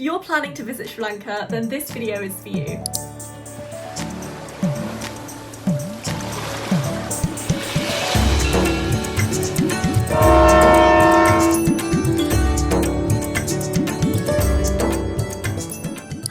If you're planning to visit Sri Lanka, then this video is for you.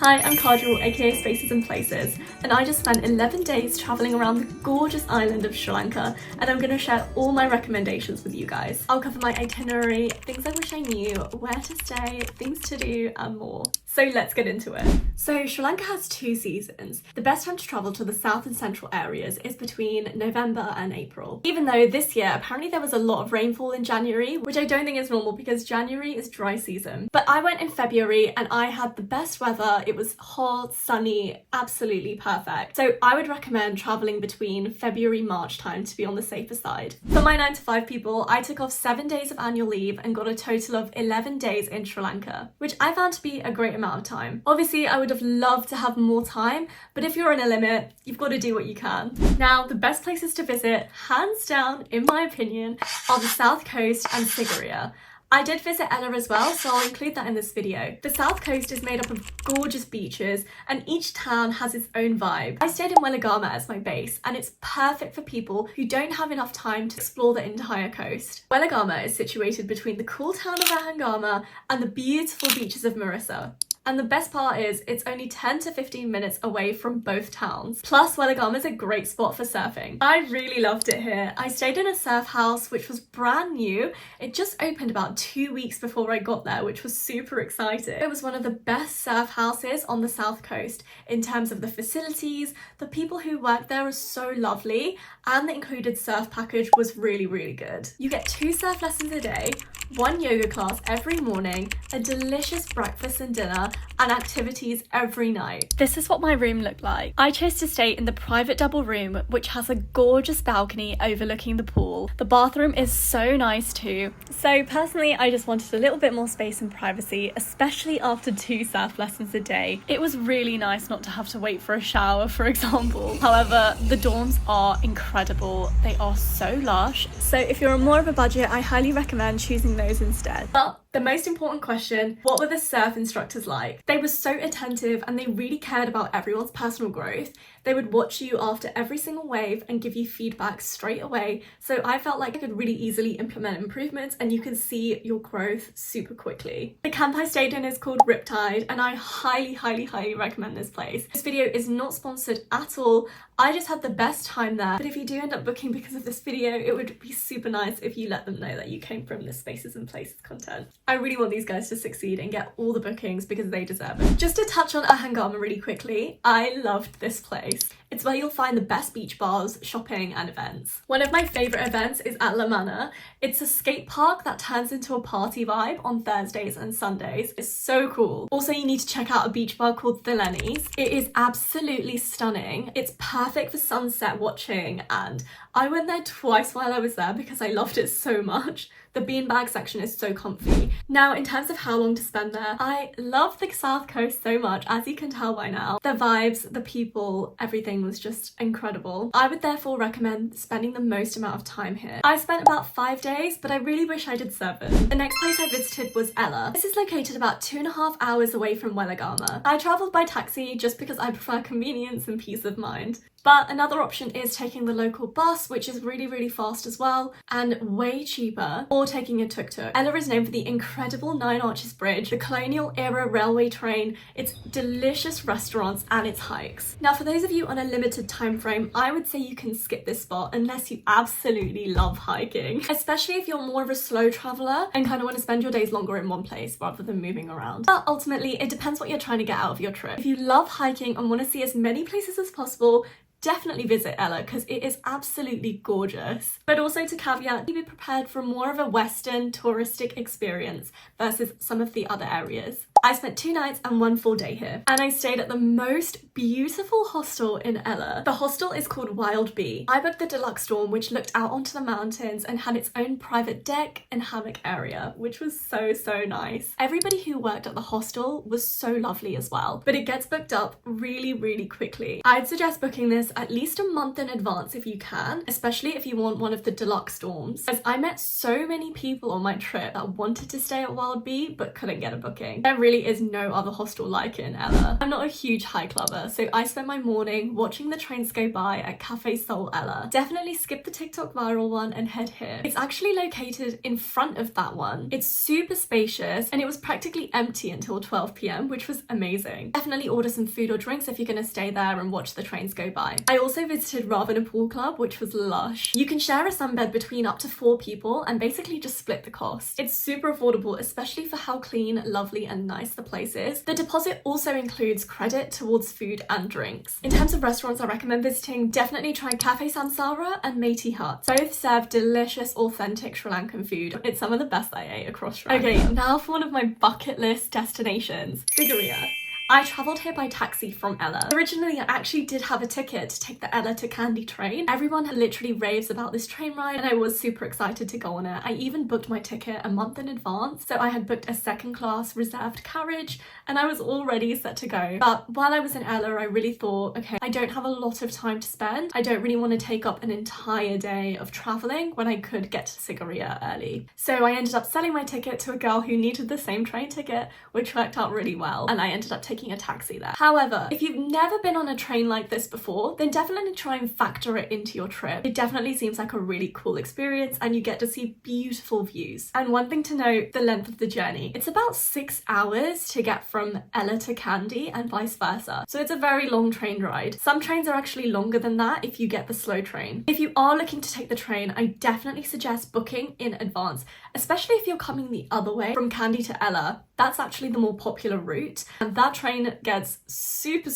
Hi, I'm Kajol, aka Spaces and Places, and I just spent 11 days travelling around the gorgeous island of Sri Lanka, and I'm going to share all my recommendations with you guys. I'll cover my itinerary, things I wish I knew, where to stay, things to do, and more. So let's get into it. So Sri Lanka has 2 seasons. The best time to travel to the south and central areas is between November and April. Even though this year apparently there was a lot of rainfall in January, which I don't think is normal because January is dry season. But I went in February and I had the best weather. It was hot, sunny, absolutely perfect. So I would recommend traveling between February-March time to be on the safer side. For my 9 to 5 people, I took off 7 days of annual leave and got a total of 11 days in Sri Lanka, which I found to be a great amount of time. Obviously, I would have loved to have more time, but if you're in a limit, you've got to do what you can. Now, the best places to visit, hands down, in my opinion, are the South Coast and Sigiriya. I did visit Ella as well, so I'll include that in this video. The South Coast is made up of gorgeous beaches and each town has its own vibe. I stayed in Weligama as my base and it's perfect for people who don't have enough time to explore the entire coast. Wellelagama is situated between the cool town of Ahangama and the beautiful beaches of Mirissa. And the best part is it's only 10 to 15 minutes away from both towns. Plus, Weligama is a great spot for surfing. I really loved it here. I stayed in a surf house which was brand new. It just opened about 2 weeks before I got there, which was super exciting. It was one of the best surf houses on the south coast in terms of the facilities. The people who worked there are so lovely and the included surf package was really, really good. You get 2 surf lessons a day, 1 yoga class every morning, a delicious breakfast and dinner, and activities every night. This is what my room looked like. I chose to stay in the private double room, which has a gorgeous balcony overlooking the pool. The bathroom is so nice too. So personally, I just wanted a little bit more space and privacy, especially after 2 surf lessons a day. It was really nice not to have to wait for a shower, for example. However, the dorms are incredible. They are so lush. So if you're on more of a budget, I highly recommend choosing those instead. But the most important question, what were the surf instructors like? They were so attentive and they really cared about everyone's personal growth. They would watch you after every single wave and give you feedback straight away. So I felt like I could really easily implement improvements and you can see your growth super quickly. The camp I stayed in is called Riptide and I highly, highly, highly recommend this place. This video is not sponsored at all. I just had the best time there. But if you do end up booking because of this video, it would be super nice if you let them know that you came from this Spaces and Places content. I really want these guys to succeed and get all the bookings because they deserve it. Just to touch on Ahangama really quickly, I loved this place. It's where you'll find the best beach bars, shopping and events. One of my favourite events is at La Manor. It's a skate park that turns into a party vibe on Thursdays and Sundays. It's so cool. Also, you need to check out a beach bar called the Lenny's. It is absolutely stunning. It's perfect for sunset watching and I went there twice while I was there because I loved it so much. The beanbag section is so comfy. Now, in terms of how long to spend there, I love the South Coast so much, as you can tell by now. The vibes, the people, everything was just incredible. I would therefore recommend spending the most amount of time here. I spent about 5 days, but I really wish I did 7. The next place I visited was Ella. This is located about 2.5 hours away from Weligama. I travelled by taxi just because I prefer convenience and peace of mind. But another option is taking the local bus, which is really, really fast as well and way cheaper, or taking a tuk-tuk. Ella is known for the incredible 9 Arches Bridge, the colonial era railway train, its delicious restaurants and its hikes. Now, for those of you on a limited time frame, I would say you can skip this spot unless you absolutely love hiking, especially if you're more of a slow traveler and kind of want to spend your days longer in one place rather than moving around. But ultimately, it depends what you're trying to get out of your trip. If you love hiking and want to see as many places as possible, definitely visit Ella because it is absolutely gorgeous. But also to caveat, be prepared for more of a Western touristic experience versus some of the other areas. I spent 2 nights and 1 full day here, and I stayed at the most beautiful hostel in Ella. The hostel is called Wild Bee. I booked the deluxe dorm, which looked out onto the mountains and had its own private deck and hammock area, which was so, so nice. Everybody who worked at the hostel was so lovely as well, but it gets booked up really, really quickly. I'd suggest booking this at least a month in advance if you can, especially if you want one of the deluxe dorms, as I met so many people on my trip that wanted to stay at Wild Bee but couldn't get a booking. They're really is no other hostel like it in Ella. I'm not a huge hike lover, so I spent my morning watching the trains go by at Cafe Sol Ella. Definitely skip the TikTok viral one and head here. It's actually located in front of that one. It's super spacious and it was practically empty until 12 p.m, which was amazing. Definitely order some food or drinks if you're gonna stay there and watch the trains go by. I also visited Ravana Pool Club, which was lush. You can share a sunbed between up to 4 people and basically just split the cost. It's super affordable, especially for how clean, lovely and nice the place is. The deposit also includes credit towards food and drinks. In terms of restaurants I recommend visiting, definitely try Cafe Samsara and Meaty Hut. Both serve delicious, authentic Sri Lankan food. It's some of the best I ate across Sri Lanka. Okay, now for one of my bucket list destinations, Sigiriya. I travelled here by taxi from Ella. Originally, I actually did have a ticket to take the Ella to Kandy train. Everyone had literally raves about this train ride and I was super excited to go on it. I even booked my ticket a month in advance. So I had booked a second class reserved carriage and I was already set to go. But while I was in Ella, I really thought, okay, I don't have a lot of time to spend. I don't really want to take up an entire day of travelling when I could get to Sigiriya early. So I ended up selling my ticket to a girl who needed the same train ticket, which worked out really well. And I ended up taking a taxi there. However, if you've never been on a train like this before, then definitely try and factor it into your trip. It definitely seems like a really cool experience and you get to see beautiful views. And one thing to note, the length of the journey. It's about 6 hours to get from Ella to Kandy and vice versa. So it's a very long train ride. Some trains are actually longer than that if you get the slow train. If you are looking to take the train, I definitely suggest booking in advance, especially if you're coming the other way from Kandy to Ella. That's actually the more popular route and that train gets super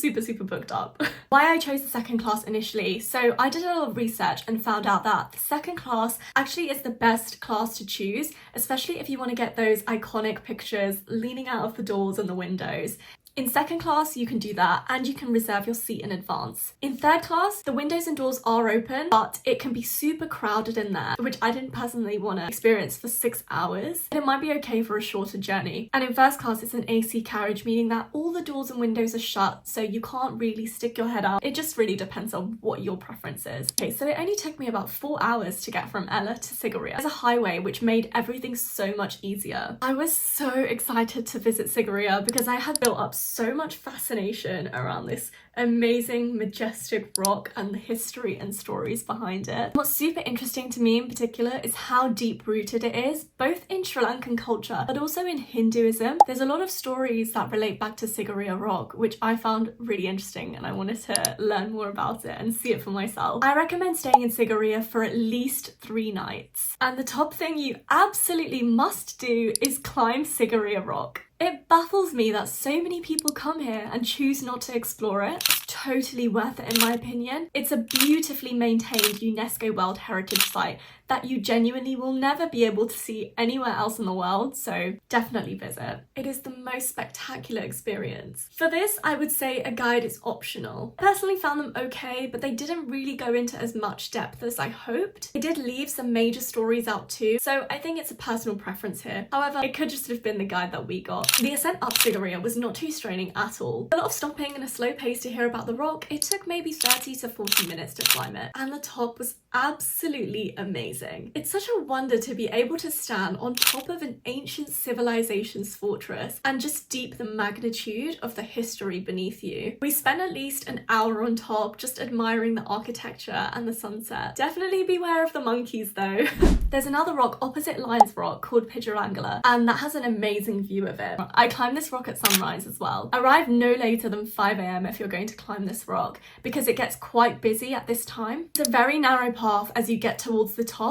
booked up. Why I chose the second class initially, so I did a lot of research and found out that the second class actually is the best class to choose, especially if you want to get those iconic pictures leaning out of the doors and the windows. In second class, you can do that and you can reserve your seat in advance. In third class, the windows and doors are open, but it can be super crowded in there, which I didn't personally want to experience for 6 hours. And it might be okay for a shorter journey. And in first class, it's an AC carriage, meaning that all the doors and windows are shut, so you can't really stick your head out. It just really depends on what your preference is. Okay, so it only took me about 4 hours to get from Ella to Sigiriya. There's a highway, which made everything so much easier. I was so excited to visit Sigiriya because I had built up so much fascination around this amazing, majestic rock and the history and stories behind it. What's super interesting to me in particular is how deep rooted it is, both in Sri Lankan culture but also in Hinduism. There's a lot of stories that relate back to Sigiriya Rock, which I found really interesting and I wanted to learn more about it and see it for myself. I recommend staying in Sigiriya for at least 3 nights. And the top thing you absolutely must do is climb Sigiriya Rock. It baffles me that so many people come here and choose not to explore it. It's totally worth it in my opinion. It's a beautifully maintained UNESCO World Heritage Site that you genuinely will never be able to see anywhere else in the world, so definitely visit. It is the most spectacular experience. For this, I would say a guide is optional. I personally found them okay, but they didn't really go into as much depth as I hoped. They did leave some major stories out too, so I think it's a personal preference here. However, it could just have been the guide that we got. The ascent up Sigiriya was not too straining at all. A lot of stopping and a slow pace to hear about the rock. It took maybe 30 to 40 minutes to climb it, and the top was absolutely amazing. It's such a wonder to be able to stand on top of an ancient civilization's fortress and just deep the magnitude of the history beneath you. We spent at least an hour on top just admiring the architecture and the sunset. Definitely beware of the monkeys though. There's another rock opposite Lions Rock called Pigilanga, and that has an amazing view of it. I climbed this rock at sunrise as well. Arrive no later than 5 a.m. if you're going to climb this rock because it gets quite busy at this time. It's a very narrow path as you get towards the top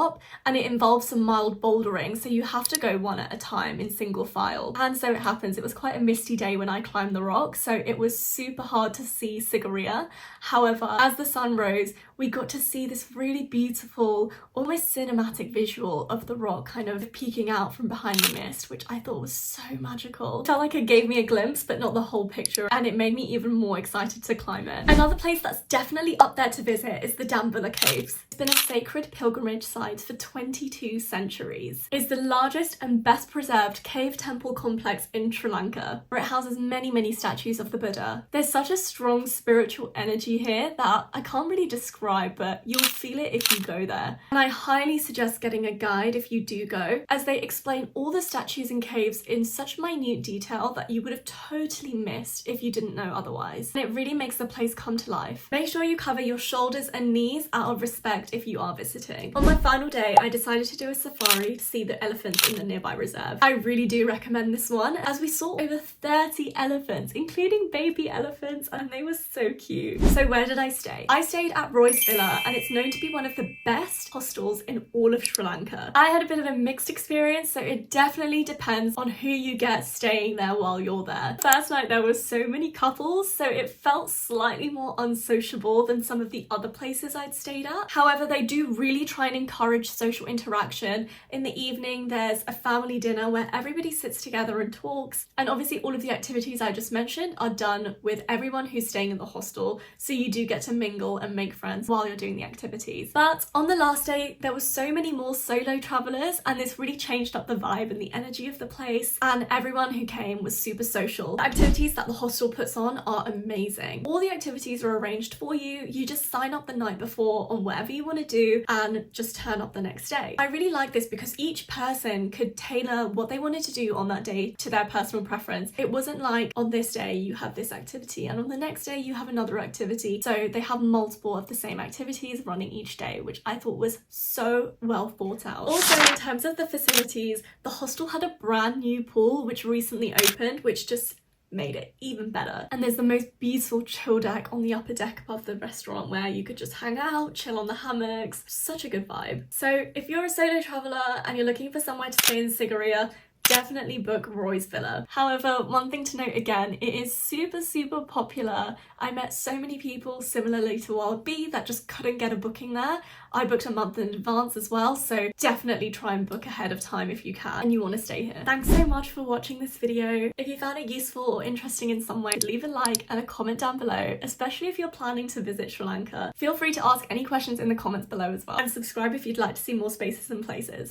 and it involves some mild bouldering, so you have to go one at a time in single file. And so it happens, it was quite a misty day when I climbed the rock, so it was super hard to see Sigiriya. However, as the sun rose, we got to see this really beautiful, almost cinematic visual of the rock kind of peeking out from behind the mist, which I thought was so magical. It felt like it gave me a glimpse, but not the whole picture, and it made me even more excited to climb climate. Another place that's definitely up there to visit is the Dambulla Caves. It's been a sacred pilgrimage site for 22 centuries. It's the largest and best preserved cave temple complex in Sri Lanka, where it houses many statues of the Buddha. There's such a strong spiritual energy here that I can't really describe, but you'll feel it if you go there. And I highly suggest getting a guide if you do go, as they explain all the statues and caves in such minute detail that you would have totally missed if you didn't know otherwise. And it really makes the place come to life. Make sure you cover your shoulders and knees out of respect if you are visiting. On my final day, I decided to do a safari to see the elephants in the nearby reserve. I really do recommend this one, as we saw over 30 elephants, including baby elephants, and they were so cute. So where did I stay? I stayed at Roy's Villa, and it's known to be one of the best hostels in all of Sri Lanka. I had a bit of a mixed experience, so it definitely depends on who you get staying there while you're there. First night there were so many couples, so it felt slightly more unsociable than some of the other places I'd stayed at. However, they do really try and encourage social interaction. In the evening, there's a family dinner where everybody sits together and talks. And obviously all of the activities I just mentioned are done with everyone who's staying in the hostel. So you do get to mingle and make friends while you're doing the activities. But on the last day, there were so many more solo travelers, and this really changed up the vibe and the energy of the place. And everyone who came was super social. The activities that the hostel puts on are amazing. All the activities are arranged for you. You just sign up the night before on whatever you want to do and just turn up the next day. I really like this because each person could tailor what they wanted to do on that day to their personal preference. It wasn't like on this day you have this activity and on the next day you have another activity. So they have multiple of the same activities running each day, which I thought was so well thought out. Also, in terms of the facilities, the hostel had a brand new pool which recently opened, which just made it even better. And there's the most beautiful chill deck on the upper deck above the restaurant where you could just hang out, chill on the hammocks. Such a good vibe. So if you're a solo traveller and you're looking for somewhere to stay in Sigiriya, definitely book Roy's Villa. However, one thing to note again, it is super popular. I met so many people similarly to Wild Bee that just couldn't get a booking there. I booked a month in advance as well, so definitely try and book ahead of time if you can and you want to stay here. Thanks so much for watching this video. If you found it useful or interesting in some way, leave a like and a comment down below, especially if you're planning to visit Sri Lanka. Feel free to ask any questions in the comments below as well, and subscribe if you'd like to see more spaces and places.